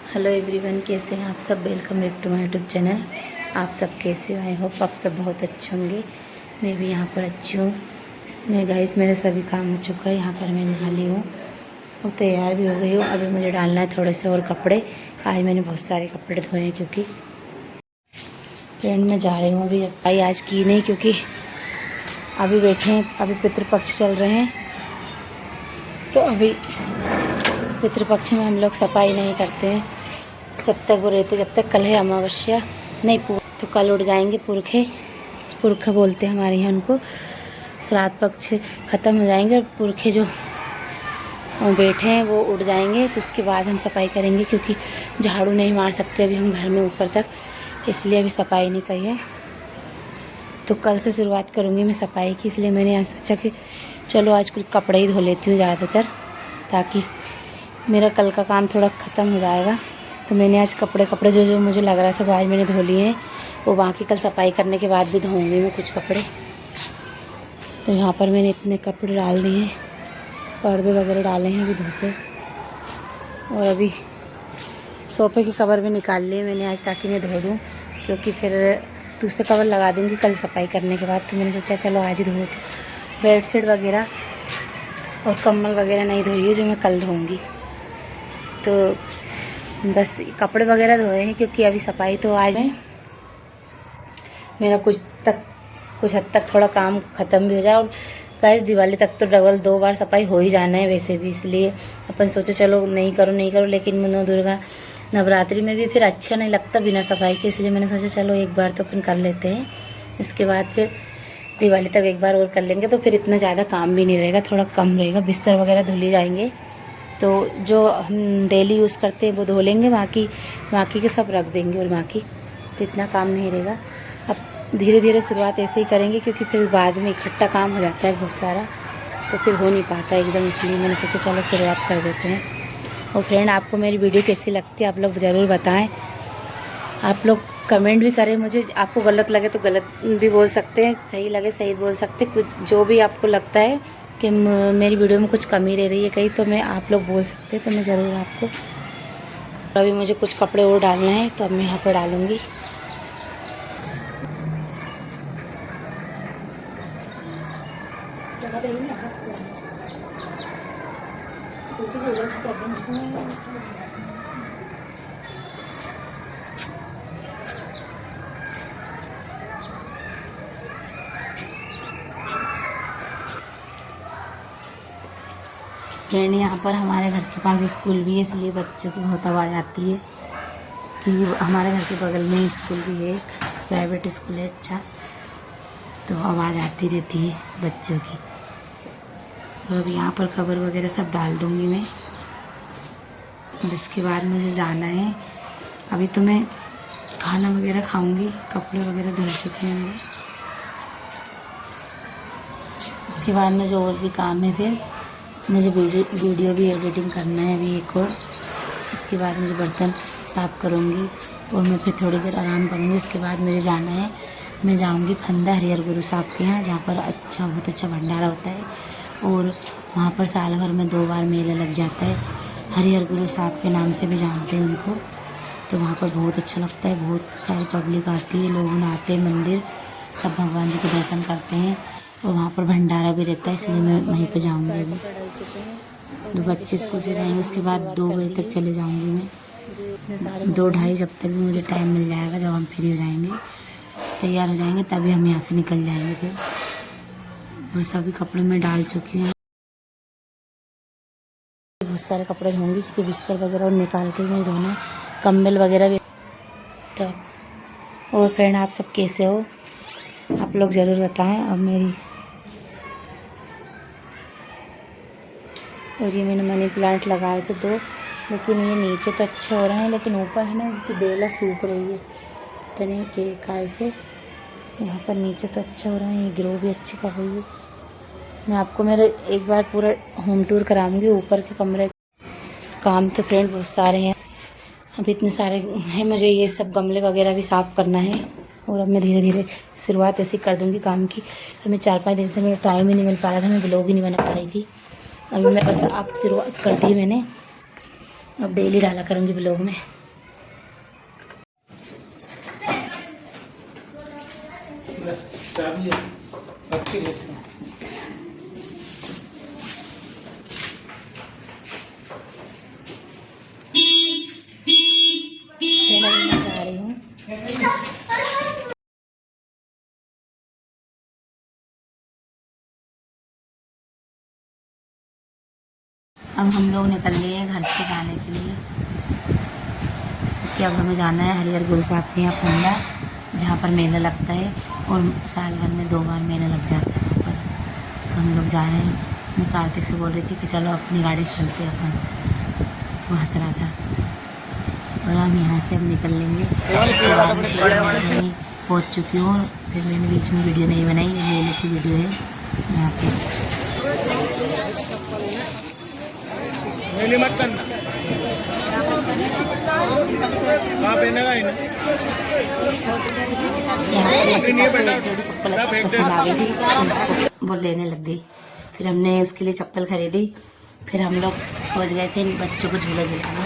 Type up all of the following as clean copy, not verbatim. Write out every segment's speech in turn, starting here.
Hello everyone, कैसे हैं आप सब। Welcome back to my YouTube channel. आप सब कैसे हो? आई होप आप सब बहुत अच्छे होंगे। मैं भी यहाँ पर अच्छी हूँ। मैं गाइस मेरे सभी काम हो चुका है। यहाँ पर मैं नहा ली हूँ और तैयार भी हो गई हूँ। अभी मुझे डालना है थोड़े से और कपड़े। आज मैंने बहुत सारे कपड़े धोए हैं क्योंकि फ्रेंड मैं जा रही हूँ अभी। भाई आज की नहीं क्योंकि अभी बैठे हैं, अभी पितृपक्ष चल रहे हैं। तो अभी पितृपक्ष में हम लोग सफाई नहीं करते हैं जब तक वो रहते, जब तक कल है अमावस्या नहीं तो कल उठ जाएंगे पुरखे। पुरखा बोलते हैं हमारे यहाँ उनको। श्राद्ध पक्ष ख़त्म हो जाएंगे और पुरखे जो बैठे हैं वो उठ जाएंगे, तो उसके बाद हम सफाई करेंगे क्योंकि झाड़ू नहीं मार सकते अभी हम घर में ऊपर तक, इसलिए अभी सफाई नहीं करी है। तो कल से शुरुआत करूँगी मैं सफाई की, इसलिए मैंने आज सोचा कि चलो आज कुछ कपड़े ही धो लेती हूँ ज़्यादातर, ताकि मेरा कल का काम थोड़ा ख़त्म हो जाएगा। तो मैंने आज कपड़े जो मुझे लग रहा था वो आज मैंने धो लिए हैं। वो बाकी कल सफाई करने के बाद भी धोऊंगी मैं कुछ कपड़े। तो यहाँ पर मैंने इतने कपड़े डाल दिए हैं, पर्दे वगैरह डाले हैं अभी धो के। और अभी सोफे के कवर भी निकाल लिए मैंने आज, ताकि मैं धो दूँ, क्योंकि फिर दूसरे कवर लगा दूँगी कल सफाई करने के बाद। तो मैंने सोचा चलो आज ही धो दूँ। बेडशीट वगैरह और कम्बल वगैरह नहीं धोई है, जो मैं कल धोऊँगी। तो बस कपड़े वगैरह धोए हैं क्योंकि अभी सफाई तो आज मेरा कुछ हद तक थोड़ा काम ख़त्म भी हो जाए। और गाइस दिवाली तक तो डबल 2 बार सफाई हो ही जाना है वैसे भी, इसलिए अपन सोचे चलो नहीं करो, लेकिन नौ दुर्गा नवरात्रि में भी फिर अच्छा नहीं लगता बिना सफाई के, इसलिए मैंने सोचा चलो एक बार तो अपन कर लेते हैं। इसके बाद फिर दिवाली तक एक बार और कर लेंगे, तो फिर इतना ज़्यादा काम भी नहीं रहेगा, थोड़ा कम रहेगा। बिस्तर वगैरह धुल ही जाएंगे, तो जो हम डेली यूज़ करते हैं वो धो लेंगे, बाकी के सब रख देंगे, और बाकी तो इतना काम नहीं रहेगा। अब धीरे धीरे शुरुआत ऐसे ही करेंगे, क्योंकि फिर बाद में इकट्ठा काम हो जाता है बहुत सारा, तो फिर हो नहीं पाता एकदम, इसलिए मैंने सोचा चलो शुरुआत कर देते हैं। और फ्रेंड आपको मेरी वीडियो कैसी लगती है आप लोग ज़रूर बताएं। आप लोग कमेंट भी करें मुझे। आपको गलत लगे तो गलत भी बोल सकते हैं, सही लगे सही बोल सकते, कुछ जो भी आपको लगता है कि मेरी वीडियो में कुछ कमी रह रही है कहीं, तो मैं आप लोग बोल सकते हैं, तो मैं ज़रूर आपको। अभी मुझे कुछ कपड़े और डालना है, तो अब मैं यहाँ पर डालूँगी। फ्रेंड यहाँ पर हमारे घर के पास स्कूल भी है, इसलिए बच्चों की बहुत आवाज़ आती है, क्योंकि हमारे घर के बगल में स्कूल भी है, एक प्राइवेट स्कूल है अच्छा, तो आवाज़ आती रहती है बच्चों की। तो अब यहाँ पर कवर वगैरह सब डाल दूँगी मैं, और इसके बाद मुझे जाना है। अभी तो मैं खाना वगैरह खाऊँगी, कपड़े वगैरह धुल चुके हैं मेरे। इसके बाद में जो और भी काम है, फिर मुझे वीडियो भी एडिटिंग करना है अभी एक और। इसके बाद मुझे बर्तन साफ़ करूँगी और मैं फिर थोड़ी देर आराम करूँगी। इसके बाद मुझे जाना है, मैं जाऊँगी फंदा हरिहर गुरु साहब के यहाँ, जहाँ पर बहुत अच्छा भंडारा होता है, और वहाँ पर साल भर में 2 बार मेला लग जाता है। हरिहर गुरु साहब के नाम से भी जानते हैं उनको। तो वहाँ पर बहुत अच्छा लगता है, बहुत सारी पब्लिक आती है, लोग आते हैं, मंदिर सब भगवान जी के दर्शन करते हैं, और वहाँ पर भंडारा भी रहता है, इसलिए मैं वहीं पे जाऊँगी। अभी तो बच्चे स्कूल से जाएंगे, उसके बाद 2 बजे तक चले जाऊँगी मैं, 2-2:30 जब तक भी मुझे टाइम मिल जाएगा, जब हम फ्री हो जाएंगे, तैयार हो जाएंगे, तभी हम यहाँ से निकल जाएंगे फिर। और सभी कपड़े मैं डाल चुकी हूँ। बहुत सारे कपड़े धोंगी क्योंकि बिस्तर वगैरह और निकाल के भी धोना, कम्बल वगैरह भी। तो और फ्रेंड आप सब कैसे हो, आप लोग ज़रूर बताएं। अब मेरी और ये मैंने मनी प्लांट लगाए थे 2, लेकिन ये नीचे तो अच्छे हो रहे हैं, लेकिन ऊपर है ना इनकी बेला सूख रही है, पता नहीं कि काय से। यहाँ पर नीचे तो अच्छा हो रहा है, ये ग्रो भी अच्छी कर रही है। मैं आपको मेरे एक बार पूरा होम टूर कराऊंगी ऊपर के कमरे। काम तो फ्रेंड बहुत सारे हैं, अभी इतने सारे हैं, मुझे ये सब गमले वगैरह भी साफ़ करना है। और अब मैं धीरे धीरे शुरुआत ऐसी कर दूँगी काम की। तो मैं 4-5 दिन से मेरा टाइम ही नहीं मिल पा रहा था, मैं ब्लॉग ही नहीं बना पा रही थी। अभी मैं बस आप शुरुआत कर दी मैंने, अब डेली डाला करूँगी ब्लॉग में। चाबी है, रख के देखो। मैं जा रही हूँ। अब हम लोग निकल लिए घर से जाने के लिए, कि अब हमें जाना है हरिहर गुरु साहब के यहाँ फंदा, जहाँ पर मेला लगता है और साल भर में 2 बार मेला लग जाता है वहाँ पर। तो हम लोग जा रहे हैं। मैं कार्तिक से बोल रही थी कि चलो अपनी गाड़ी से चलते हैं अपन, तो हंस रहा था। और हम यहाँ से अब निकल लेंगे। इसके बाद मैं पहुँच चुकी हूँ, फिर मैंने बीच में वीडियो नहीं बनाई, मेले की वीडियो है यहाँ पे। मत करना, चप्पल अच्छी पसंद आ गई थी, उसको वो लेने लग गई। फिर हमने उसके लिए चप्पल खरीदी। फिर हम लोग पहुँच गए थे बच्चों को झूला झूलाने।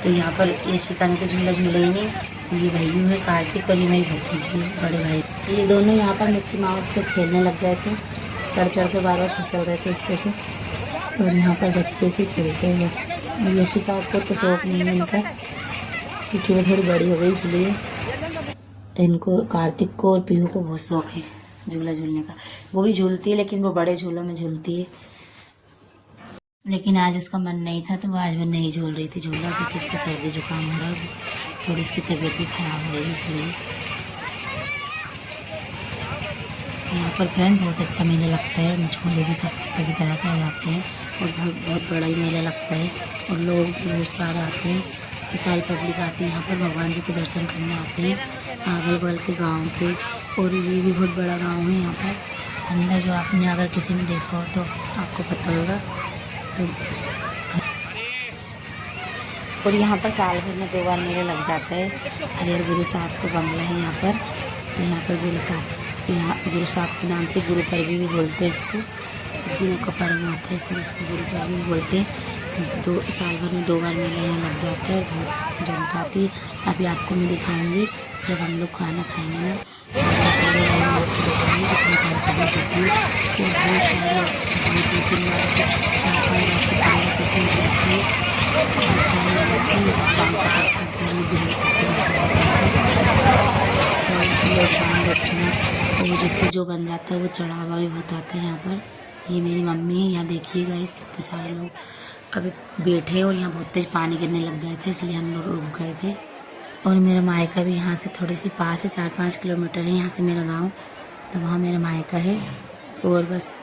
तो यहाँ पर ये शिका ने तो झूला झूले ही नहीं। ये भैयू है कार्तिक और ये मेरी भतीजी है, बड़े भाई। ये दोनों यहाँ पर मिक्की माउस पे खेलने लग गए थे, चढ़ चढ़ के बार बार फिसल रहे थे उस पर से। और यहाँ पर बच्चे से खेलते हैं बस। यशिका को तो शौक नहीं है इनका, क्योंकि वो थोड़ी बड़ी हो गई, इसलिए इनको कार्तिक को और पीहू को बहुत शौक है झूला झूलने का। वो भी झूलती है, लेकिन वो बड़े झूलों में झूलती है। लेकिन आज उसका मन नहीं था, तो वो आज वो नहीं झूल रही थी झूला, क्योंकि उसको सर्दी जुकाम हो रहा है, थोड़ी उसकी तबीयत भी ख़राब हो रही है इसलिए। यहाँ पर फ्रेंड बहुत अच्छा मेला लगता है, झूले भी सभी तरह के आ जाते हैं और बहुत बड़ा ही मेला लगता है और लोग बहुत सारे आते हैं। विशाल पब्लिक आती है यहाँ पर, भगवान जी के दर्शन करने आते हैं अगल बगल के गाँव के। और ये भी बहुत बड़ा गाँव है यहाँ पर अंदर, जो आपने अगर किसी ने देखा हो तो आपको पता होगा। तो और यहाँ पर साल भर में 2 बार मेला लग जाता है। हरिहर गुरु साहब का बंगला है यहाँ पर। तो यहाँ पर गुरु साहब के नाम से गुरु पर्व भी बोलते हैं इसको। दिनों का पर्व होता है, इसलिए इसको गुरु पर्व भी बोलते हैं। साल भर में 2 बार मेला यहाँ लग जाता है और बहुत जनता आती है। अभी आपको मैं दिखाऊंगी जब हम लोग खाना खाएंगे ना, कितने सारे पब्लिक होती है। तो बहुत सारे लोग 2-3 बार 4-5 बार की खाना कैसे निकलती है। बहुत सारे लोग आते हैं, काम का पैसा जरूर ग्रहण करते हैं। और जिससे जो बन जाता है वो चढ़ावा भी बताते हैं यहाँ पर। ये मेरी मम्मी है। यहाँ देखिएगा इस कितने सारे लोग अभी बैठे और यहाँ बहुत तेज पानी गिरने लग गए थे, इसलिए हम लोग रुक गए थे। और मेरा मायका भी यहाँ से थोड़ी सी पास है, 4-5 किलोमीटर है यहाँ से मेरा गांव, तो वहाँ मेरा मायका है। और बस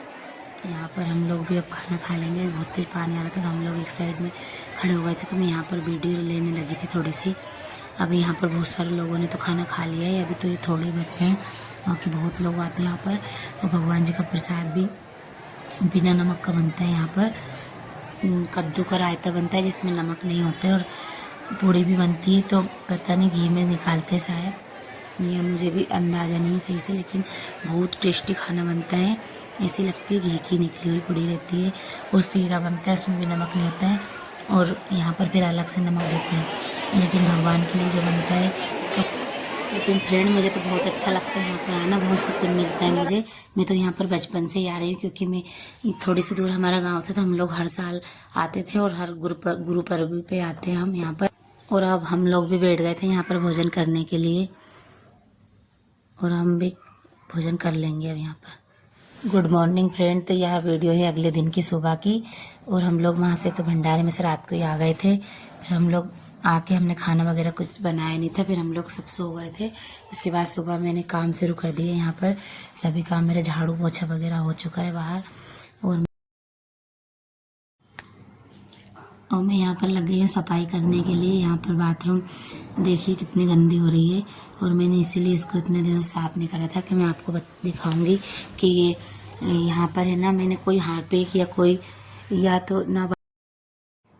यहाँ पर हम लोग भी अब खाना खा लेंगे। बहुत तेज पानी आ रहा था, तो हम लोग एक साइड में खड़े हो गए थे, तो मैं यहाँ पर वीडियो लेने लगी थी थोड़ी सी। अभी यहाँ पर बहुत सारे लोगों ने तो खाना खा लिया है, अभी तो ये थोड़े बचे हैं, बाकी बहुत लोग आते हैं यहाँ पर। और भगवान जी का प्रसाद भी बिना नमक का बनता है यहाँ पर। कद्दू का रायता बनता है जिसमें नमक नहीं होता है, और पूड़ी भी बनती है, तो पता नहीं घी में निकालते शायद, या मुझे भी अंदाज़ा नहीं सही से, लेकिन बहुत टेस्टी खाना बनता है। ऐसी लगती है घी की निकली हुई पूड़ी रहती है। और सीरा बनता है, उसमें भी नमक नहीं होता है, और यहाँ पर फिर अलग से नमक देते हैं। लेकिन भगवान के लिए जो बनता है इसका। लेकिन फ्रेंड मुझे तो बहुत अच्छा लगता है यहाँ पर आना, बहुत सुकून मिलता है मुझे। मैं तो यहाँ पर बचपन से ही आ रही हूँ, क्योंकि मैं थोड़ी सी दूर हमारा गांव था, तो हम लोग हर साल आते थे और हर गुरु पर्व पे आते हैं हम यहाँ पर। और अब हम लोग भी बैठ गए थे यहाँ पर भोजन करने के लिए, और हम भी भोजन कर लेंगे अब यहाँ पर। गुड मॉर्निंग फ्रेंड, तो यह वीडियो है अगले दिन की सुबह की। और हम लोग वहाँ से तो भंडारे में से रात को ही आ गए थे। फिर हम लोग आके हमने खाना वगैरह कुछ बनाया नहीं था, फिर हम लोग सब सो गए थे। उसके बाद सुबह मैंने काम शुरू कर दिए यहाँ पर। सभी काम मेरे झाड़ू पोछा वगैरह हो चुका है बाहर। और मैं यहाँ पर लग गई हूँ सफाई करने के लिए। यहाँ पर बाथरूम देखिए कितनी गंदी हो रही है, और मैंने इसीलिए इसको इतने दिनों से साफ़ नहीं करा था कि मैं आपको दिखाऊंगी कि ये यहाँ पर है ना, मैंने कोई हार्पिक या कोई या तो ना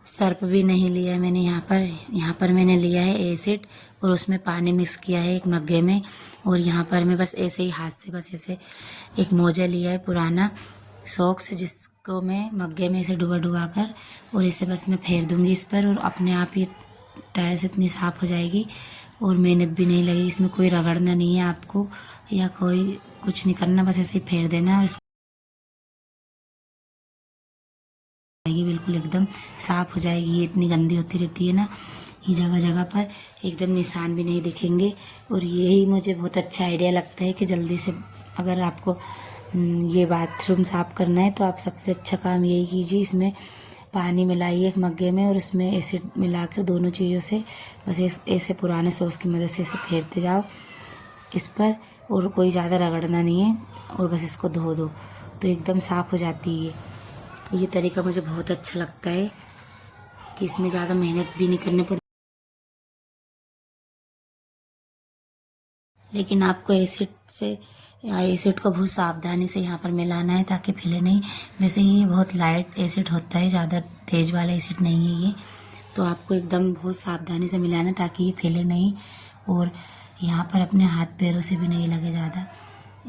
सर्फ भी नहीं लिया है मैंने। यहाँ पर मैंने लिया है एसिड, और उसमें पानी मिक्स किया है एक मग्गे में। और यहाँ पर मैं बस ऐसे ही हाथ से बस ऐसे एक मोजा लिया है पुराना सॉक्स, जिसको मैं मग्गे में ऐसे डुबा कर और इसे बस मैं फेर दूंगी इस पर, और अपने आप ये टाइल्स इतनी साफ़ हो जाएगी। और मेहनत भी नहीं लगी। इसमें कोई रगड़ना नहीं है आपको या कोई कुछ नहीं करना, बस ऐसे ही फेर देना है और इसको बिल्कुल एकदम साफ हो जाएगी। ये इतनी गंदी होती रहती है ना, ये जगह जगह पर एकदम निशान भी नहीं दिखेंगे। और यही मुझे बहुत अच्छा आइडिया लगता है कि जल्दी से अगर आपको ये बाथरूम साफ करना है तो आप सबसे अच्छा काम यही कीजिए। इसमें पानी मिलाइए एक मग्गे में और उसमें एसिड मिलाकर दोनों चीज़ों से बस ऐसे पुराने सोस की मदद से इसे फेरते जाओ इस पर, और कोई ज़्यादा रगड़ना नहीं है और बस इसको धो दो तो एकदम साफ़ हो जाती है। और ये तरीका मुझे बहुत अच्छा लगता है कि इसमें ज़्यादा मेहनत भी नहीं करनी पड़ती, लेकिन आपको एसिड को बहुत सावधानी से यहाँ पर मिलाना है ताकि फैले नहीं। वैसे ये बहुत लाइट एसिड होता है, ज़्यादा तेज वाला एसिड नहीं है ये, तो आपको एकदम बहुत सावधानी से मिलाना है ताकि ये फैले नहीं। और यहाँ पर अपने हाथ पैरों से भी नहीं लगे ज़्यादा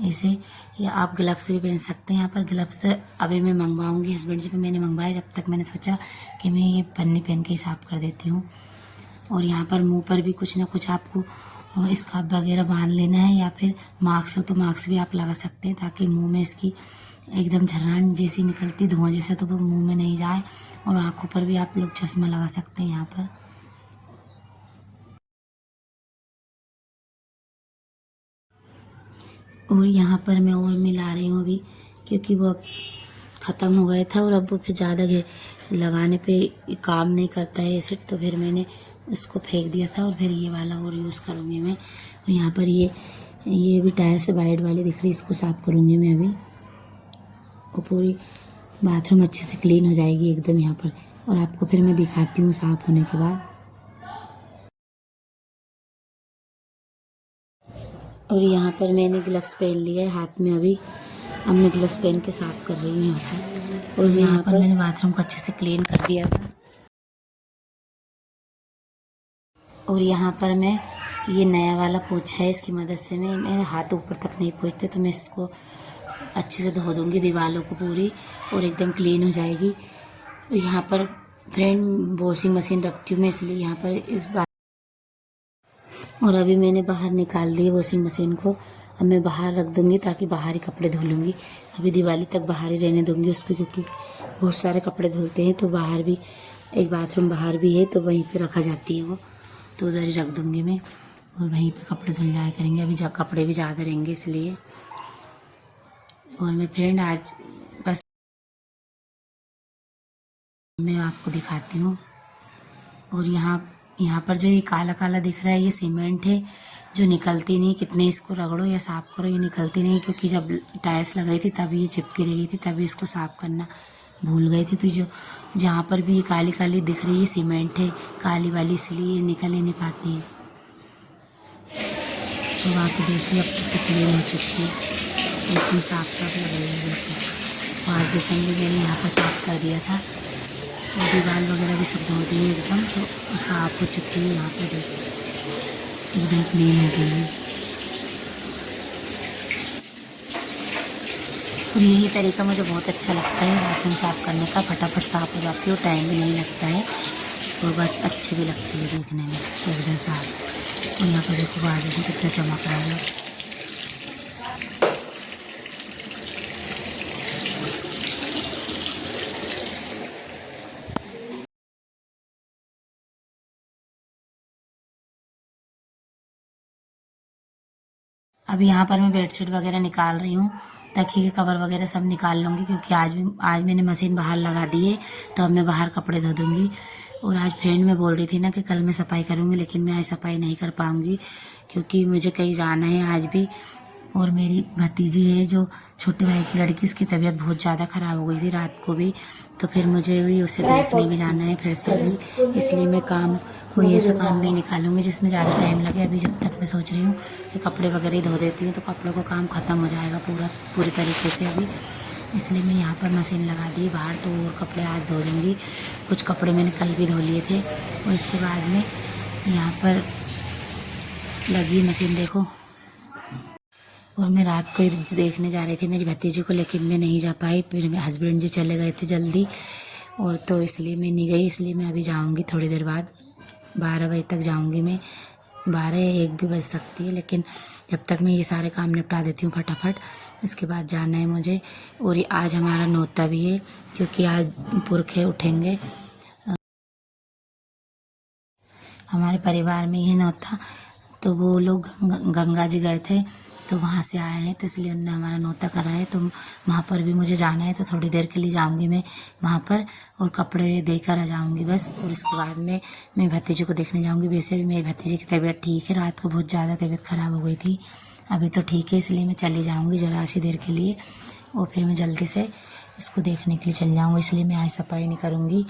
ऐसे। या आप ग्लव्स भी पहन सकते हैं। यहाँ पर ग्लव्स अभी मैं मंगवाऊँगी, हस्बैंड जी पे मैंने मंगवाया, जब तक मैंने सोचा कि मैं ये पन्नी पहन के ही साफ़ कर देती हूँ। और यहाँ पर मुँह पर भी कुछ ना कुछ आपको स्कार्फ वगैरह बांध लेना है, या फिर मास्क हो तो मास्क भी आप लगा सकते हैं ताकि मुंह में इसकी एकदम झर्रान जैसी निकलती धुआं जैसा तो वो मुंह में नहीं जाए। और आंखों पर भी आप लोग चश्मा लगा सकते हैं यहाँ पर। और यहाँ पर मैं और मिला रही हूँ अभी, क्योंकि वो अब ख़त्म हो गया था और अब वो फिर ज़्यादा लगाने पे काम नहीं करता है एसिड, तो फिर मैंने उसको फेंक दिया था और फिर ये वाला और यूज़ करूँगी मैं। और यहाँ पर ये भी टाइल्स वाइट वाली दिख रही, इसको साफ़ करूँगी मैं अभी और पूरी बाथरूम अच्छे से क्लीन हो जाएगी एकदम यहाँ पर। और आपको फिर मैं दिखाती हूँ साफ़ होने के बाद। और यहाँ पर मैंने ग्लव्स पहन लिया है हाथ में अभी, अब मैं ग्लव्स पहन के साफ़ कर रही हूँ यहाँ पर। और यहाँ पर मैंने बाथरूम को अच्छे से क्लीन कर दिया था। और यहाँ पर मैं ये नया वाला पोछा है, इसकी मदद से मेरे हाथ ऊपर तक नहीं पहुँचते, तो मैं इसको अच्छे से धो दूँगी दीवारों को पूरी और एकदम क्लीन हो जाएगी। यहाँ पर फ्रेंड वॉशिंग मशीन रखती हूँ मैं, इसलिए यहाँ पर इस बार। और अभी मैंने बाहर निकाल दी वॉशिंग मशीन को, अब मैं बाहर रख दूँगी ताकि बाहर ही कपड़े धो लूँगी। अभी दिवाली तक बाहर ही रहने दूँगी उसको, क्योंकि बहुत सारे कपड़े धुलते हैं तो बाहर भी एक बाथरूम बाहर भी है तो वहीं पे रखा जाती है वो, तो उधर ही रख दूँगी मैं और वहीं पे कपड़े धुल जाया करेंगे। अभी कपड़े भी ज़्यादा रहेंगे इसलिए। और मैं फ्रेंड आज बस मैं आपको दिखाती हूँ। और यहाँ पर जो ये काला काला दिख रहा है ये सीमेंट है, जो निकलती नहीं, कितने इसको रगड़ो या साफ़ करो ये निकलती नहीं, क्योंकि जब टाइल्स लग रही थी तभी ये चिपकी रही थी, तभी इसको साफ़ करना भूल गए थे। तो जो जहाँ पर भी ये काली काली दिख रही है सीमेंट है काली वाली, इसलिए ये निकल ही नहीं पाती है। तो वहाँ पे देखिए अब तक क्लीन हो चुकी है, एकदम साफ साफ लग रही है बिल्कुल। और आज भी मैंने यहाँ पर साफ़ कर दिया था और दीवार वगैरह भी सब धो दिए एकदम, तो साफ़ हो चुकी है। यहाँ पर एकदम क्लीन हो गई है। और यही तरीका मुझे बहुत अच्छा लगता है बाथरूम साफ़ करने का, फटाफट साफ़ हो जाती है और टाइम भी नहीं लगता है, तो बस अच्छी भी लगती है देखने में एकदम साफ़। और यहाँ पर देखो बाजू से कितना चमक रहा है। अब यहाँ पर मैं बेडशीट वगैरह निकाल रही हूँ, तकिए के कवर वगैरह सब निकाल लूँगी, क्योंकि आज मैंने मशीन बाहर लगा दी है तो अब मैं बाहर कपड़े धो दूँगी। और आज फ्रेंड में बोल रही थी ना कि कल मैं सफाई करूँगी, लेकिन मैं आज सफाई नहीं कर पाऊँगी क्योंकि मुझे कहीं जाना है आज भी। और मेरी भतीजी है जो छोटे भाई की लड़की, उसकी तबीयत बहुत ज़्यादा ख़राब हो गई थी रात को भी, तो फिर मुझे भी उसे देखने भी जाना है फिर से भी, इसलिए मैं कोई ऐसा काम नहीं निकालूंगी जिसमें ज़्यादा टाइम लगे। अभी जब तक मैं सोच रही हूँ कि कपड़े वगैरह ही धो देती हूँ तो कपड़ों का काम ख़त्म हो जाएगा पूरी तरीके से अभी, इसलिए मैं यहाँ पर मशीन लगा दी बाहर, तो और कपड़े आज धो दूँगी। कुछ कपड़े मैंने कल भी धो लिए थे। और इसके बाद में यहाँ पर लगी मशीन देखो। और मैं रात को ही देखने जा रही थी मेरी भतीजी को, लेकिन मैं नहीं जा पाई, फिर मेरे हस्बैंड जी चले गए थे जल्दी, और तो इसलिए मैं नहीं गई। इसलिए मैं अभी जाऊंगी थोड़ी देर बाद, 12 बजे तक जाऊंगी मैं। 12 या 1 भी बज सकती है, लेकिन जब तक मैं ये सारे काम निपटा देती हूँ फटाफट, इसके बाद जाना है मुझे। और आज हमारा नौता भी है, क्योंकि आज पुरखे उठेंगे। हमारे परिवार में ये नौता, तो वो लोग गंगा जी गए थे, तो वहाँ से आए हैं, तो इसलिए उन्होंने हमारा नौता करा है। तो वहाँ पर भी मुझे जाना है, तो थोड़ी देर के लिए जाऊँगी मैं वहाँ पर, और कपड़े देकर आ जाऊँगी बस। और इसके बाद में मैं भतीजे को देखने जाऊँगी। वैसे भी मेरी भतीजे की तबीयत ठीक है, रात को बहुत ज़्यादा तबीयत ख़राब हो गई थी, अभी तो ठीक है, इसलिए मैं चली जाऊँगी ज़रा सी देर के लिए, और फिर मैं जल्दी से उसको देखने के लिए चल जाऊँगी। इसलिए मैं आज सफाई नहीं करूँगी।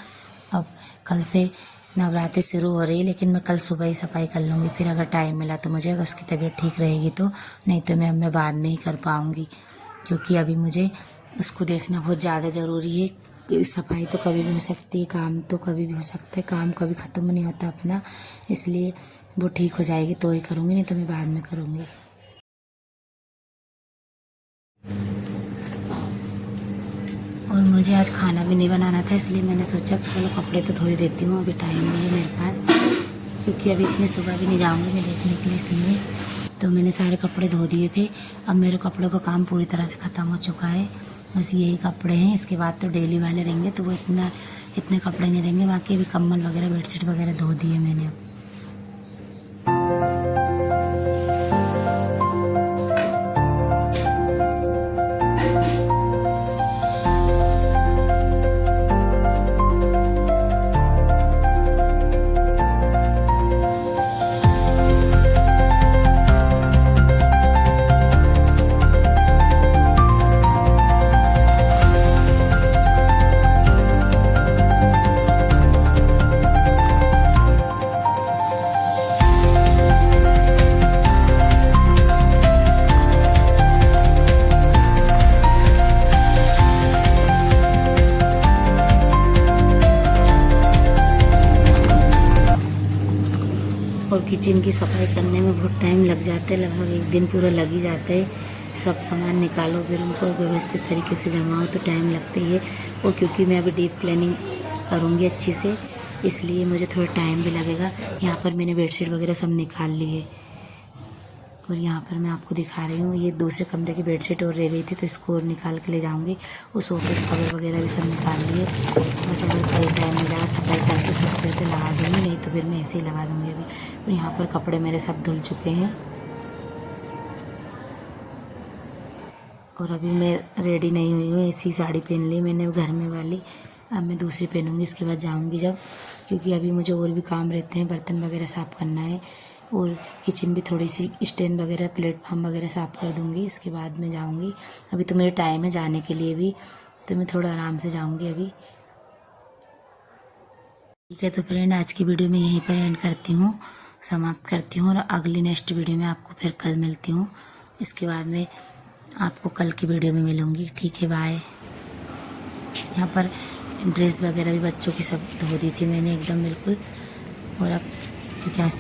अब कल से नवरात्रि शुरू हो रही है, लेकिन मैं कल सुबह ही सफाई कर लूँगी, फिर अगर टाइम मिला तो मुझे, अगर उसकी तबीयत ठीक रहेगी तो, नहीं तो मैं बाद में ही कर पाऊँगी, क्योंकि अभी मुझे उसको देखना बहुत ज़्यादा ज़रूरी है। सफाई तो कभी भी हो सकती है, काम तो कभी भी हो सकता है, काम कभी ख़त्म नहीं होता अपना, इसलिए वो ठीक हो जाएगी तो ही करूँगी, नहीं तो मैं बाद में करूँगी। और मुझे आज खाना भी नहीं बनाना था, इसलिए मैंने सोचा कि चलो कपड़े तो धो ही देती हूँ, अभी टाइम नहीं है मेरे पास, क्योंकि अभी इतनी सुबह भी नहीं जाऊँगी मैं देखने के लिए, इसलिए तो मैंने सारे कपड़े धो दिए थे। अब मेरे कपड़ों का काम पूरी तरह से ख़त्म हो चुका है, बस यही कपड़े हैं, इसके बाद तो डेली वाले रहेंगे, तो वो इतने कपड़े नहीं रहेंगे। बाकी अभी कम्बल वगैरह बेडशीट वगैरह धो दिए मैंने। अब और किचन की सफाई करने में बहुत टाइम लग जाता है, लगभग 1 दिन पूरा लग ही जाता है। सब सामान निकालो, फिर उनको व्यवस्थित तरीके से जमाओ, तो टाइम लगता ही है। और क्योंकि मैं अभी डीप क्लीनिंग करूँगी अच्छी से, इसलिए मुझे थोड़ा टाइम भी लगेगा। यहाँ पर मैंने बेडशीट वगैरह सब निकाल ली है, और यहाँ पर मैं आपको दिखा रही हूँ, ये दूसरे कमरे की बेडशीट और रह गई थी, तो इसको और निकाल के ले जाऊँगी। उस सोफे के कवर वगैरह भी सब निकाल लिए, बस अगर कल टाइम मिला सफाई करके सब फिर से लगा दूँगी, नहीं तो फिर मैं ऐसे ही लगा दूँगी अभी। और यहाँ पर कपड़े मेरे सब धुल चुके हैं, और अभी मैं रेडी नहीं हुई हूँ, ऐसी साड़ी पहन ली मैंने घर में वाली, अब मैं दूसरी पहनूँगी इसके बाद जाऊँगी जब, क्योंकि अभी मुझे और भी काम रहते हैं, बर्तन वगैरह साफ़ करना है, और किचन भी थोड़ी सी स्टैंड वगैरह प्लेटफॉर्म वगैरह साफ़ कर दूँगी, इसके बाद मैं जाऊँगी। अभी तो मेरे टाइम है जाने के लिए भी, तो मैं थोड़ा आराम से जाऊँगी अभी। ठीक है, तो फ्रेंड आज की वीडियो में यहीं पर एंड करती हूँ, समाप्त करती हूँ, और अगली नेक्स्ट वीडियो में आपको फिर कल मिलती हूँ। इसके बाद में आपको कल की वीडियो में मिलूँगी। ठीक है, बाय। यहाँ पर ड्रेस वगैरह भी बच्चों की सब धो दी थी मैंने एकदम बिल्कुल, और अब क्योंकि आज